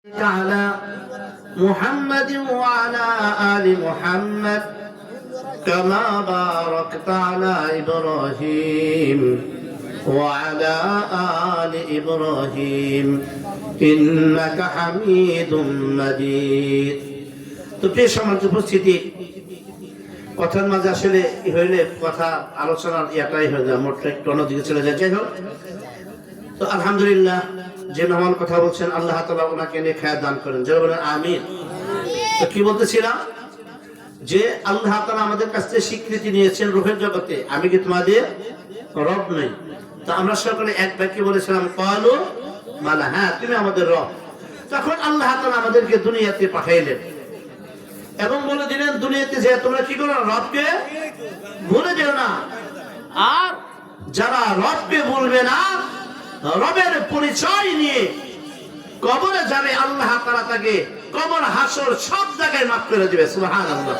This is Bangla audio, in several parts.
على محمد وعلى آل محمد كما باركت على إبراهيم وعلى آل إبراهيم إنك حميد مجيد। তো প্রিয় সমাজ উপস্থিতি, কথার মাঝে আসলে হইলে কথা আলোচনার ইয়াটাই হয়ে যায়, মোটটা একটু অন্যদিকে চলে যায়। যাই হোক, তো আলহামদুলিল্লাহ, যে মেহমান কথা বলছেন আল্লাহ তাআলা ওনাকে নিয়ে খায়া দান করেন, যারা বলেন আমিন। তো কি বলতেছিলাম, যে আল্লাহ তাআলা আমাদের কাছ থেকে স্বীকৃতি নিয়েছেন রূহের জগতে, আমি কি তোমাদের রব নই? তো আমরা সকলে এক বাক্যে বলেছিলাম ক্বালু বালা, হ্যাঁ তুমি আমাদের রব। তখন আল্লাহ তাআলা আমাদেরকে দুনিয়াতে পাঠাইলেন এবং বলে দিলেন, দুনিয়াতে যে তোমরা কি করো, রবকে ভুলে যেও না। আর যারা রবকে ভুলবে না, রবের পরিচয় নিয়ে কবরে যাবে, আল্লাহ তাআলা তাকে কবর হাসর সব জায়গায় মাফ করে দিবে। সুবহানাল্লাহ।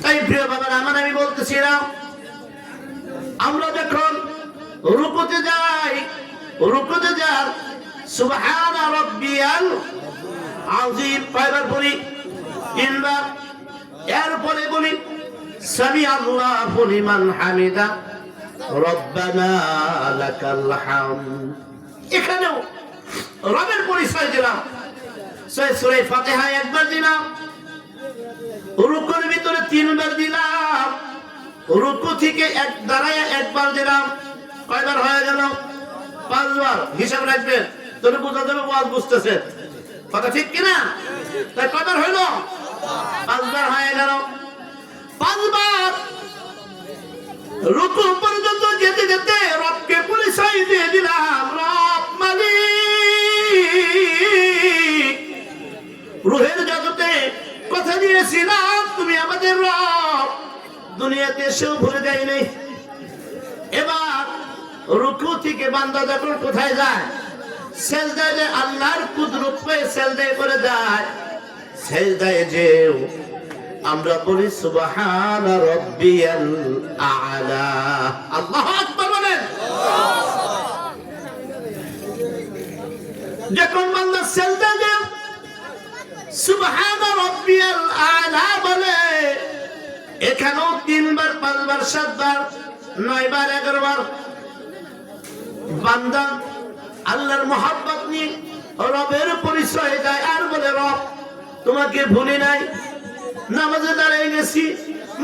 তাই প্রিয় বাবারা আমার, আমি বলতেছিলাম, আমরা যখন রুকুতে যাই, রুকুতে যান সুবহানা রাব্বিয়াল আযীম কয়বার বলি? তিনবার। এরপরে বলি সামি আল্লাহু লিমান হামিদা রব্বানা লাকাল হামদ। এখানেও রবের পরিচয় দিলাম। সূরা ফাতিহা একবার দিলাম, রুকুর ভিতরে তিনবার দিলাম, রুকু থেকে এক দাঁড়ায় একবার দিলাম। কয়বার হয়ে গেল? পাঁচবার। হিসাব রাখবেন, তোরে বোঝা যাবে ওয়াজ বুঝতেছে কথা, ঠিক কিনা? তাই কয়বার হইল? পাঁচবার হয়ে গেল। পাঁচবার রুকু পর্যন্ত যেতে যেতে রবকে পরিচয় দিয়ে দিলাম, রব মালিক। রূহের জগতে কথা দিয়েছিলাম তুমি আমাদের রব, দুনিয়াতে এসেও ভুলে যাই নাই। এবার রুকু থেকে বান্দা যখন কোথায় যায়, সেজদায় যে আল্লাহর কুদরত পেয়ে সেজদায় করে যায়, সেজদায় যে আমরা বলি সুবহানা রাব্বিয়াল আ'লা। আল্লাহু আকবার বলেন। যখন বান্দা সেজদায় যে সুবহানা রাব্বিয়াল আ'লা বলে, এখানেও তিনবার, পাঁচবার, সাতবার, নয়বার, 11 বার বান্দা আল্লাহর মহব্বত নিয়ে রবের পরিচয় দেয় আর বলে, রব তোমাকে ভুলি নাই, নামাজে দাঁড়িয়ে গেছি,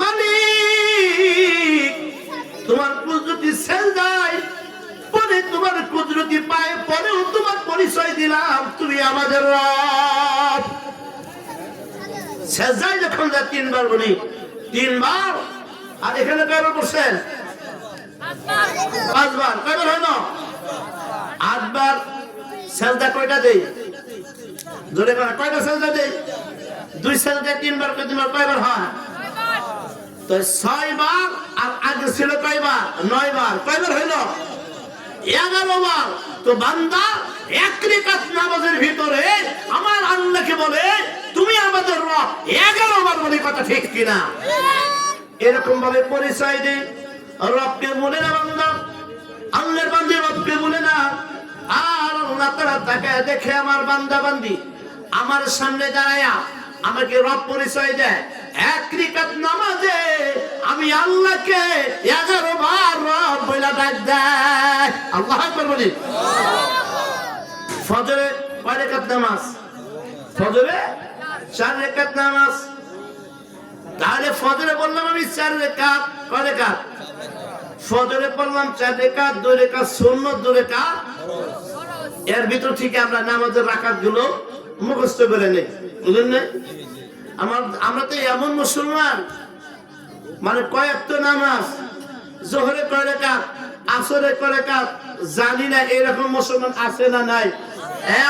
মালিক তোমার কুদরতি সেজদায় পরে, তোমার কুদরতি পায়ে পরেও তোমার পরিচয় দিলাম তুমি আমাদের রব। সেজদায় যখন যায় তিনবার বলি, তিনবার। আর এখানে কয়বার বলছেন? পাঁচবার। কয়বার হয় না? 8 বার। সেজদা কয়টা দেই? জোরে বলেন, কয়টা সেজদা দেই? 2 সেজদা, 3 বার, 3 বার, কয়বার হয়? তো 6 বার। আর আগে ছিল কয়বার? 9 বার। কয়বার হইল? 11 বার। তো বান্দা এক রাকাত নামাজের ভিতরে আমার আল্লাহকে বলে তুমি আমাদের রব 11 বার বলে, কথা ঠিক কিনা? এরকম ভাবে পরিচয় দেই। রবকে বলে না বান্দা, আল্লাহর বান্দা রবকে বলে না। আর আল্লাহ তাআলা তাকায় দেখে আমার বান্দা বান্দি আমার সামনে দাঁড়ায়া আমাকে রব পরিচয় দেয়। এক রাকাত নামাজে আমি আল্লাহকে 11 বার রব বলে ডাক দেয়। আল্লাহু আকবার বলি। ফজরে কয় রাকাত নামাজ? ফজরে 4 রাকাত নামাজ। তাহলে ফজরে বললাম আমি 4 রাকাত। কয় রাকাত? ফজরে পড়লাম 4 রাকাত, 2 রাকাত সুন্নাত, 2 রাকাত এর ভিতর থেকে আমরা নামাজের রাকাত গুলো মুখস্থ করে নেই, বুঝলেন না? আমরা তো এমন মুসলমান, মানে কয়েকটা নামাজ, জোহরে কয় রাকাত, আসরে কয় রাকাত জানি না, এরকম মুসলমান আছে না নাই?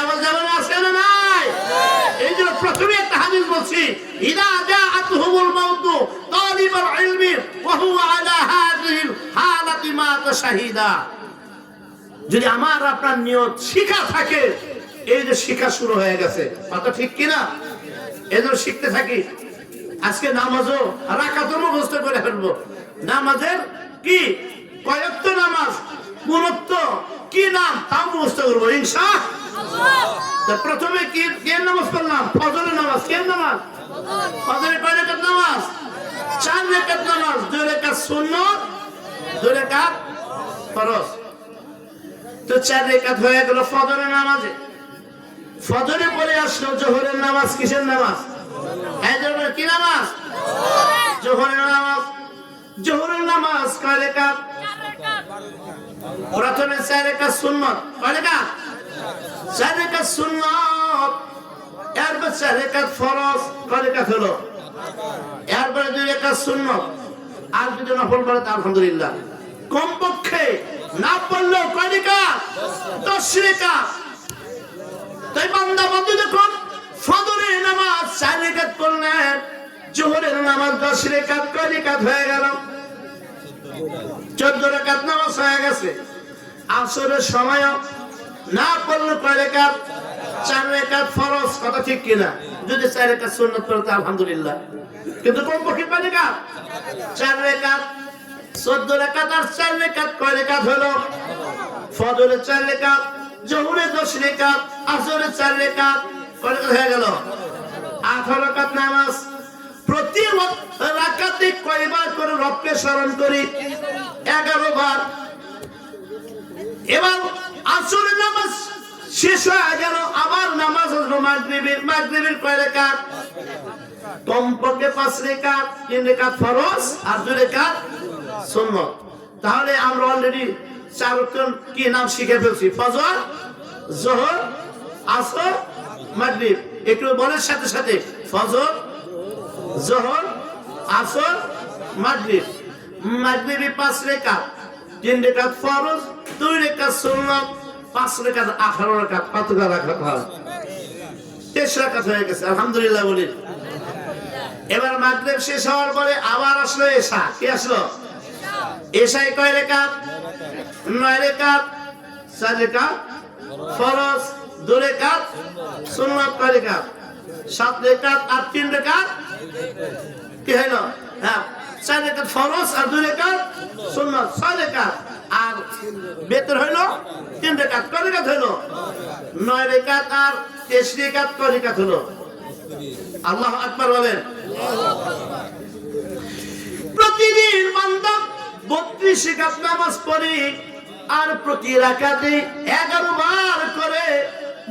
আমার যেমন আছে না নাই? এই জন্য প্রথমে একটা হাদিস বলছি, ইদা জাআতুহুমুল মাউতু তালিবুল ইলমি ওয়া হুয়া আলা হাযিহিল হালাতি মাতা শাহিদা। যদি আমার আপনার নিয়ত শিখা থাকে, এই যে শিখা শুরু হয়ে গেছে, কথা ঠিক কিনা? এজন্য শিখতে থাকি। আজকে নামাজও রাকাতও মুখস্থ করে ফেলবো। নামাজের কি কয়েকত নামাজ, গুরুত্ব কি নাম তাও মুখস্থ করবো ইনশাআল্লাহ। প্রথমে কি নামাজ পড়লাম? ফজরের নামাজ। কেন নামাজ? ফজরের কয় রাকাত নামাজ? 4 রাকাত নামাজ। 2 রাকাত সুন্নাত, 2 রাকাত ফরজ। তো 4 রাকাত হয়ে গেল ফজরের নামাজে। ফজরে পরে আসলো জোহরের নামাজ। কিসের নামাজ? এই জোহরের কি নামাজ? জোহরের নামাজ। জোহরের নামাজ কয় রাকাত? 4 রাকাত। প্রথমে 4 রাকাত সুন্নাত। কয় রাকাত? 4 রাকাত সুন্নাত। এরপর 4 রাকাত ফরজ। কয় রাকাত হলো? এরপর 2 রাকাত সুন্নাত। আর যদি নফল পড়ে তা আলহামদুলিল্লাহ। কমপক্ষে না পড়লেও কয় রাকাত? 10 রাকাত। তাই বান্দা বন্ধু যখন ফজরের নামাজ 4 রাকাত পড়লেন, জোহরের নামাজ 10 রাকাত, কয় রাকাত হয়ে গেল? 14 রাকাত নামাজ হয়ে গেছে। আসরের সময় না পড়লে কয় রাকাত? 4 রাকাত ফরজ। কথা ঠিক কিনা? যদি 4 রাকাত সুন্নাত পড়ে তা আলহামদুলিল্লাহ। কিন্তু কমপক্ষে কয় রাকাত? 4 রাকাত। 14 রাকাত আর 4 রাকাত কয় রাকাত হলো? ফজরে 4 রাকাত, জোহরে 10 রাকাত, আসরে 4 রাকাত, কয় রাকাত হয়ে গেল? 18 রাকাত নামাজ। প্রতি রাকাতে কয়বার করে রবকে স্মরণ করি? 11 বার। এবার আসরের নামাজ শেষ হয়ে গেল, আবার নামাজ হলো মাগরিবের। মাগরিবের কয় রাকাত? কমপক্ষে 5 রাকাত, 3 রাকাত ফরজ আর 2 রাকাত সুন্নাত। তাহলে আমরা অলরেডি 4 ওয়াক্ত কি নাম শিখে ফেলছি? ফজর, যোহর, আসর, মাগরিব। একটু বলের সাথে সাথে ফজর, যোহর, আসর, মাগরিব। মাগরিবে 5 রাকাত, 3 রাকাত ফরজ, 2 রাকাত সুন্নাত, 5 রাকাত 18 রাকাত। কত রাকাত হয়? 23 রাকাত হয়ে গেছে। আলহামদুলিল্লাহ বলি। এবার মাগরিব শেষ হওয়ার পরে আবার আসলো এশা। কি আসলো? এশায় কয় রাকাত? 9 রাকাত। 4 রাকাত ফরজ, 2 রাকাত সুন্নাত, কয় রাকাত? 7 রাকাত আর 3 রাকাত কি হলো? হ্যাঁ, 4 রাকাত ফরজ আর 2 রাকাত সুন্নাত, 6 রাকাত। আর বেতর হইলো 3 রাকাত। কয় রাকাত হইলো? 9 রাকাত আর 23 রাকাত, কয় রাকাত হলো? আল্লাহু আকবার বলেন। প্রতিদিন বান্দা 32 রাকাত নামাজ পড়ে আর প্রতি রাকাতে 11 বার করে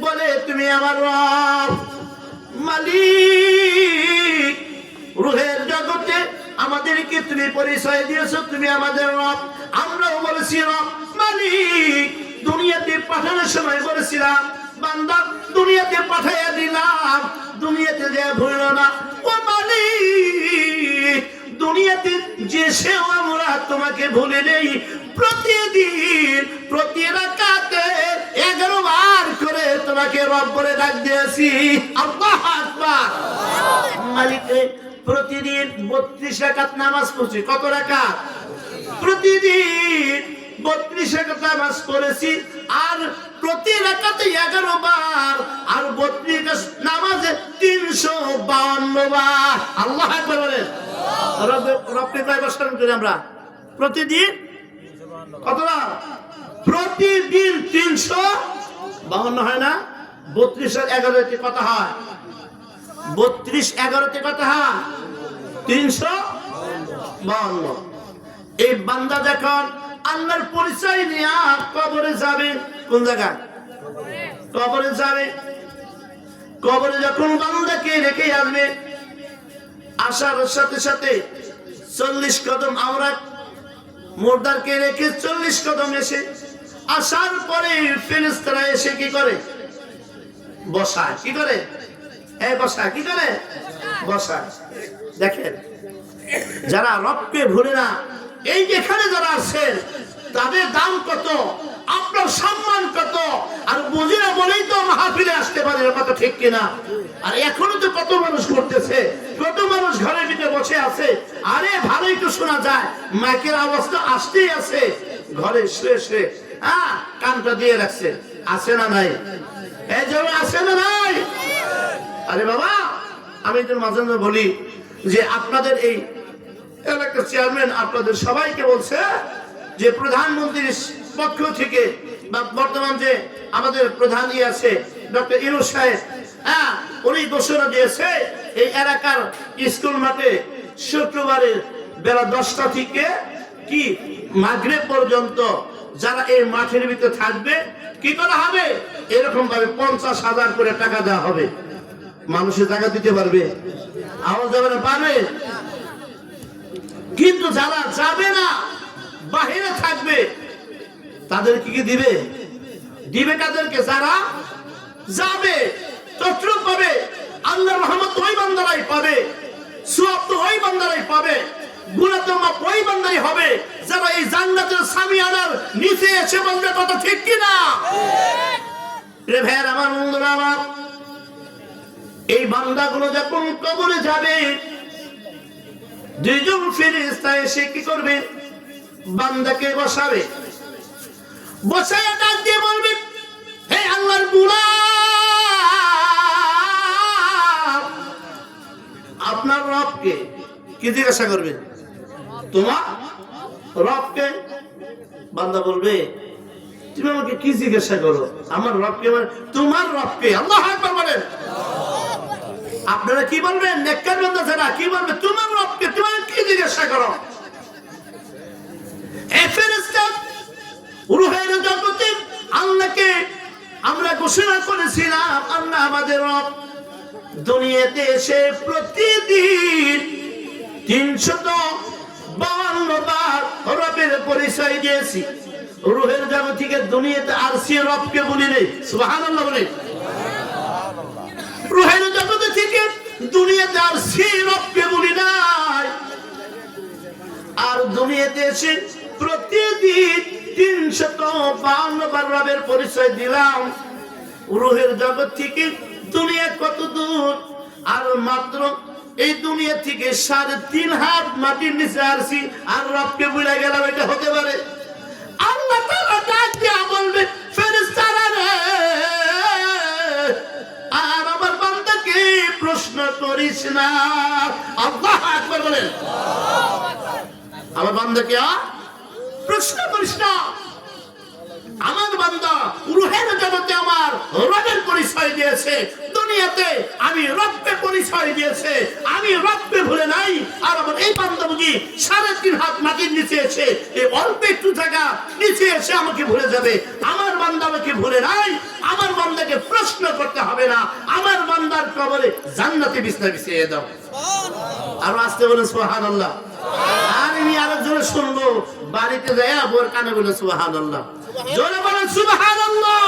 বলে, তুমি আমার রব, মালিক। রূহের জগতে আমাদেরকে তুমি পরিচয় দিয়েছো, তুমি আমাদের রব। আমরাও বলেছি রব, মালিক। দুনিয়াতে পাঠানোর সময় বলেছিলাম, বান্দা দুনিয়াতে পাঠাইয়া দিলাম, দুনিয়াতে যে ভুলল না। ও মালিক, দুনিয়াতে যে সেও আমরা তোমাকে ভুলে নেই। প্রতিদিন প্রতি রাকাতে 11 বার করে তোমাকে রব বলে ডাক দিয়েছি। আল্লাহু আকবার। মালিক প্রতিদিন 32 রাকাত নামাজ পড়ছি। কত রাকাত? প্রতিদিন 32 রাকাত নামাজ পড়েছি। আর প্রতি রাকাতে 11 বার, আর 32 নামাজে 352 বার। আল্লাহু আকবার বলেন। রবকে কয় বার স্মরণ করি আমরা? প্রতিদিন কতবার? প্রতিদিন 352 হয় না? 32 আর 11 কত হয়? 32 11 কত হয়? 352। এই বান্দা যখন আল্লাহর পরিচয় নিয়ে কবরে যাবে, কোন জায়গায়? কবরে যাবে। কবরে যখন বান্দাকে রেখে আসবে, আসার সাথে সাথে 40 কদম আমরা মুর্দারকে রেখে 40 কদম এসে আসার পরে ফেরেশতারা এসে কি করে? বসায়। কি করে? বসায়। কি করে? বসায়। দেখেন, যারা রবকে ভুলে না, এই যেখানে যারা আছেন, তাদের দাম কত, আপনার সম্মান কত। আর বুঝি না বলেই তো মাহফিলে আসতে পারে, কথা ঠিক কিনা? আর এখনো তো কত মানুষ করতেছে, কত মানুষ ঘরের ভিতরে বসে আছে। আরে ভালোই তো শোনা যায়, মাইকের আওয়াজ তো আসতেই আছে। ঘরে শুয়ে শুয়ে কানটা দিয়ে রাখছে। আছে না নাই? এই যে আছে না নাই? আরে বাবা, আমি তো মাঝে মাঝে বলি যে আপনাদের এই এলাকার চেয়ারম্যান আপনাদের সবাইকে বলছে যে প্রধানমন্ত্রীর পক্ষ থেকে বা বর্তমান যে আমাদের প্রধানই আছে ডক্টর ইউনূস সাহেব, উনি ঘোষণা দিয়েছে এই এলাকার স্কুল মাঠে শুক্রবারে বেলা 10টা থেকে কি মাগরিব পর্যন্ত যারা এই মাঠের ভিতরে থাকবে কি করা হবে, এরকম ভাবে 50,000 করে টাকা দেওয়া হবে। মানুষের টাকা দিতে পারবে, আওয়াজ যাবে না, পারবে। কিন্তু যারা যাবে না, বাহিরে থাকবে, তাদেরকে কি দিবে? দিবে কাদেরকে? যারা যাবে ততটুকু পাবে। আল্লাহর রহমত ওই বান্দারাই পাবে, সওয়াব তো ওই বান্দারাই পাবে, গুনাহ তো মাফ ওই বান্দারই হবে যারা এই জান্নাতের সামিয়ানার নিচে এসে বলবে কথা ঠিক কি না? রে ভাইয়ের আমার, বন্ধুরা আমার, এই বান্দাগুলো যখন কবরে যাবে, দুইজন ফেরেশতা এসে কি করবে? বান্দাকে বসাবে, বসায় ডাক দিয়ে বলবে, হে আল্লাহর গোলাম, আপনার রবকে। কি জিজ্ঞাসা করবে? তোমার রবকে। বান্দা বলবে, তুমি আমাকে কি জিজ্ঞাসা করো? আমার রবকে মানে তোমার রবকে। আল্লাহু আকবার বলেন। আপনারা কি বলবেন? নেককার বান্দা যারা কি বলবে? তোমার রবকে, তুমি কি জিজ্ঞাসা করো? এই ফেরেশতা রূহের জগতে আল্লাহকে আমরা ঘোষণা করেছিলাম আল্লাহ আমাদের রব। দুনিয়াতে এসে প্রতিদিন 352 বার রবের পরিচয় দিয়েছি। রূহের জগৎ থেকে দুনিয়াতে আর সে রবকে বলি নেই। সুবহানাল্লাহ বলে। রূহের জগৎ থেকে দুনিয়াতে আর সে রবকে বলি নাই। আর দুনিয়াতে এসে প্রতিদিন 352 বার রবের পরিচয় দিলাম। রূহের জগৎ থেকে দুনিয়া কত দূর? আর মাত্র এই দুনিয়া থেকে 3.5 হাত মাটির নিচে আসছি, আর রবকে ভুলে গেলাম, এটা হতে পারে? আল্লাহ তাআলা ডাক দিয়া বলবে, ফেরেশতারা রে, আর আমার বান্দাকে প্রশ্ন করিস না। আল্লাহু আকবার বলেন। আমার বান্দাকে প্রশ্ন করিস না। আমার বান্দা রূহের জগতে আমার রবের পরিচয় দিয়েছে, দুনিয়াতে আমি রবকে পরিচয় দিয়েছে, আমি রবকে ভুলে নাই। আর আমার এই বান্দা বুঝি 3.5 হাত মাটির নিচে এসে, এই অল্প একটু জায়গা নিচে এসে আমাকে ভুলে যাবে? আমার বান্দা আমাকে ভুলে নাই। আমার বান্দাকে প্রশ্ন করতে হবে না। আমার বান্দার কবরে জান্নাতে বিছনা বিছিয়ে দাও। আর আসতে বলেন সুবহানাল্লাহ। আর আমি আরেকজনে শুনবো, বাড়িতে যায় বোর কানে বলে সুবহানাল্লাহ। জোরে বলেন সুবহানাল্লাহ।